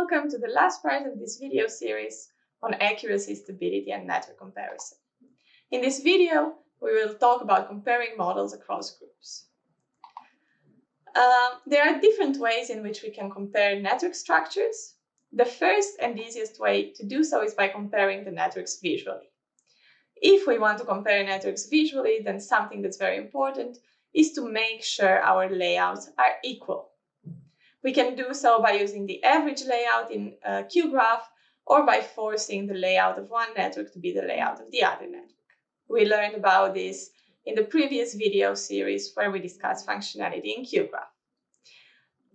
welcome to the last part of this video series on accuracy, stability, and network comparison. In this video, we will talk about comparing models across groups. There are different ways in which we can compare network structures. The first and easiest way to do so is by comparing the networks visually. If we want to compare networks visually, then something that's very important is to make sure our layouts are equal. We can do so by using the average layout in a Q-graph or by forcing the layout of one network to be the layout of the other network. We learned about this in the previous video series where we discussed functionality in Q-graph.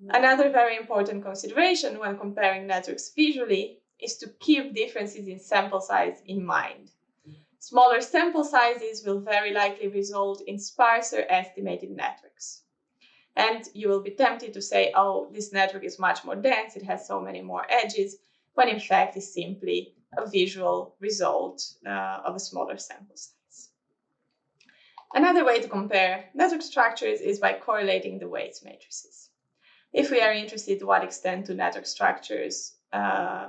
Another very important consideration when comparing networks visually is to keep differences in sample size in mind. Smaller sample sizes will very likely result in sparser estimated networks. And you will be tempted to say, oh, this network is much more dense, it has so many more edges, when in fact it's simply a visual result of a smaller sample size. Another way to compare network structures is by correlating the weights matrices. If we are interested to what extent two network structures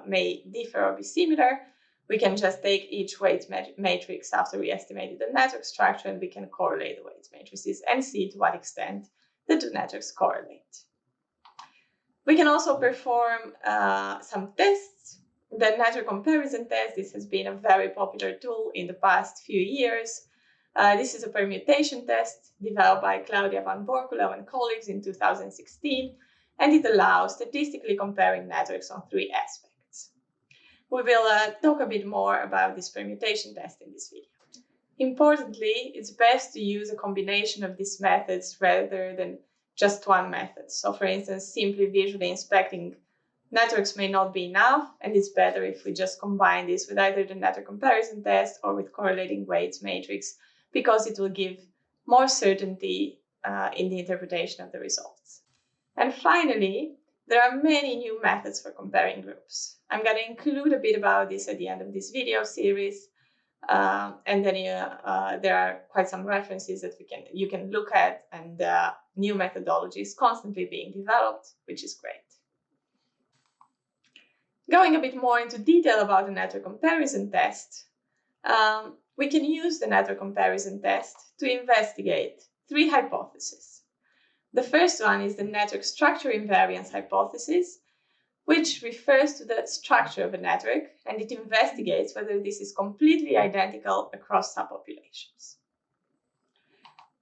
may differ or be similar, we can just take each weights matrix after we estimated the network structure and we can correlate the weights matrices and see to what extent the two networks correlate. We can also perform some tests. The network comparison test, this has been a very popular tool in the past few years. This is a permutation test developed by Claudia van Borculo and colleagues in 2016, and it allows statistically comparing networks on three aspects. We will talk a bit more about this permutation test in this video. Importantly, it's best to use a combination of these methods rather than just one method. So for instance, simply visually inspecting networks may not be enough, and it's better if we just combine this with either the network comparison test or with correlating weights matrix, because it will give more certainty in the interpretation of the results. And finally, there are many new methods for comparing groups. I'm going to include a bit about this at the end of this video series. And then there are quite some references that you can look at, and new methodologies constantly being developed, which is great. Going a bit more into detail about the network comparison test, we can use the network comparison test to investigate three hypotheses. The first one is the network structure invariance hypothesis, which refers to the structure of a network, and it investigates whether this is completely identical across subpopulations.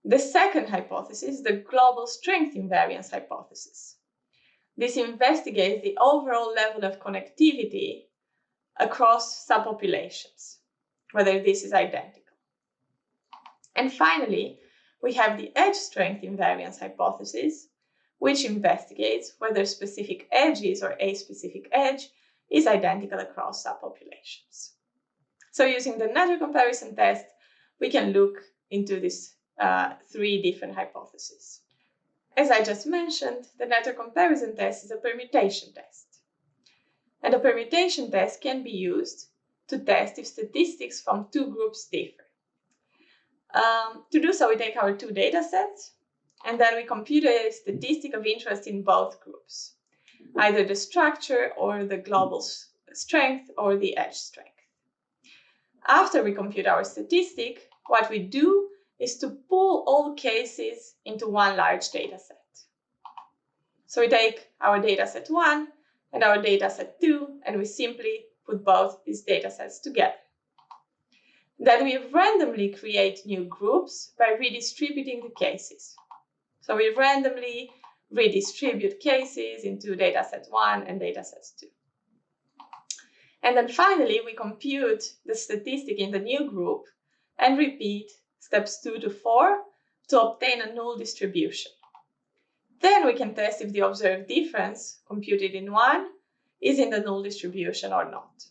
The second hypothesis, the global strength invariance hypothesis. This investigates the overall level of connectivity across subpopulations, whether this is identical. And finally, we have the edge strength invariance hypothesis, which investigates whether specific edges or a specific edge is identical across subpopulations. So using the network comparison test, we can look into these three different hypotheses. As I just mentioned, the network comparison test is a permutation test. And a permutation test can be used to test if statistics from two groups differ. To do so, we take our two data sets, and then we compute a statistic of interest in both groups, either the structure or the global strength or the edge strength. After we compute our statistic, what we do is to pull all cases into one large data set. So we take our data set 1 and our data set 2, and we simply put both these data sets together. Then we randomly create new groups by redistributing the cases. So we randomly redistribute cases into dataset 1 and dataset 2. And then finally, we compute the statistic in the new group and repeat steps 2 to 4 to obtain a null distribution. Then we can test if the observed difference computed in 1 is in the null distribution or not.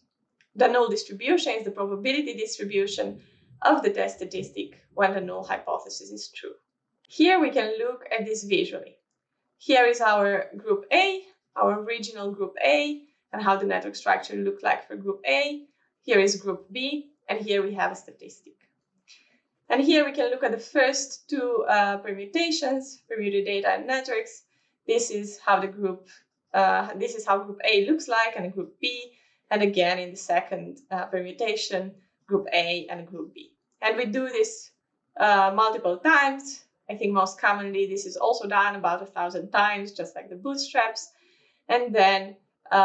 The null distribution is the probability distribution of the test statistic when the null hypothesis is true. Here we can look at this visually. Here is our group A, our original group A, and how the network structure looked like for group A. Here is group B, and here we have a statistic. And here we can look at the first two permutations, permuted data and networks. This is how the group this is how group A looks like and group B, and again in the second permutation, group A and group B. And we do this multiple times. I think most commonly this is also done about 1,000 times, just like the bootstraps. And then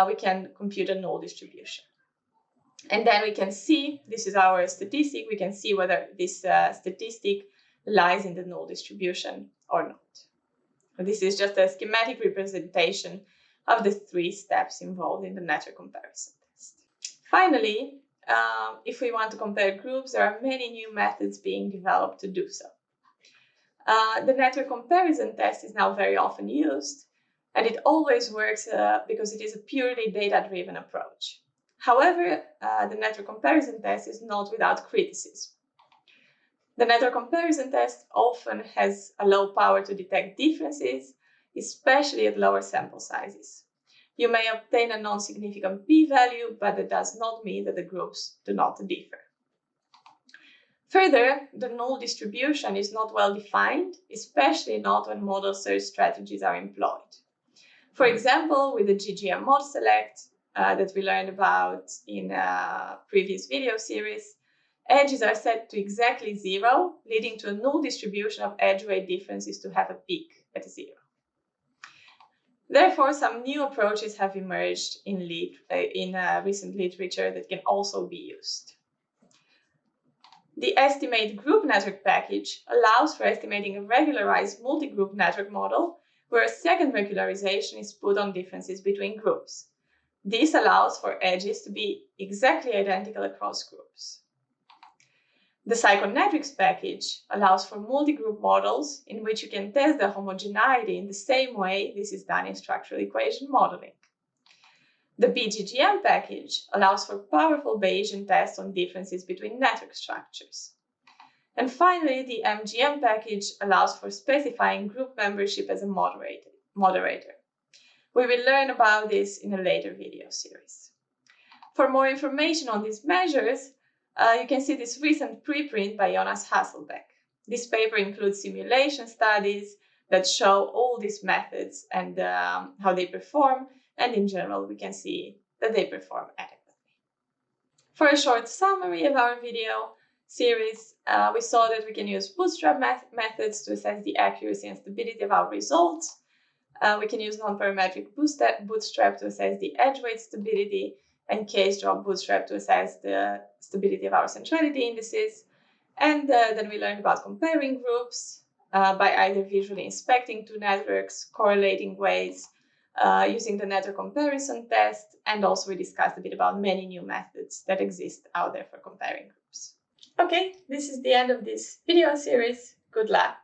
we can compute a null distribution. And then we can see, this is our statistic, we can see whether this statistic lies in the null distribution or not. This is just a schematic representation of the 3 steps involved in the network comparison test. Finally, if we want to compare groups, there are many new methods being developed to do so. The network comparison test is now very often used, and it always works because it is a purely data-driven approach. However, the network comparison test is not without criticism. The network comparison test often has a low power to detect differences, especially at lower sample sizes. You may obtain a non-significant p-value, but that does not mean that the groups do not differ. Further, the null distribution is not well defined, especially not when model search strategies are employed. For example, with the GGM mod select that we learned about in a previous video series, edges are set to exactly 0, leading to a null distribution of edge weight differences to have a peak at 0. Therefore, some new approaches have emerged in recent literature that can also be used. The estimate group network package allows for estimating a regularized multi-group network model where a second regularization is put on differences between groups. This allows for edges to be exactly identical across groups. The psychometrics package allows for multi-group models in which you can test the homogeneity in the same way this is done in structural equation modeling. The BGGM package allows for powerful Bayesian tests on differences between network structures. And finally, the MGM package allows for specifying group membership as a moderator. We will learn about this in a later video series. For more information on these measures, you can see this recent preprint by Jonas Hasselbeck. This paper includes simulation studies that show all these methods and how they perform, and in general, we can see that they perform adequately. For a short summary of our video series, we saw that we can use bootstrap methods to assess the accuracy and stability of our results. We can use non-parametric bootstrap to assess the edge weight stability, and case drop bootstrap to assess the stability of our centrality indices. And then we learned about comparing groups by either visually inspecting 2 networks, correlating weights, using the network comparison test, and also we discussed a bit about many new methods that exist out there for comparing groups. Okay, this is the end of this video series. Good luck.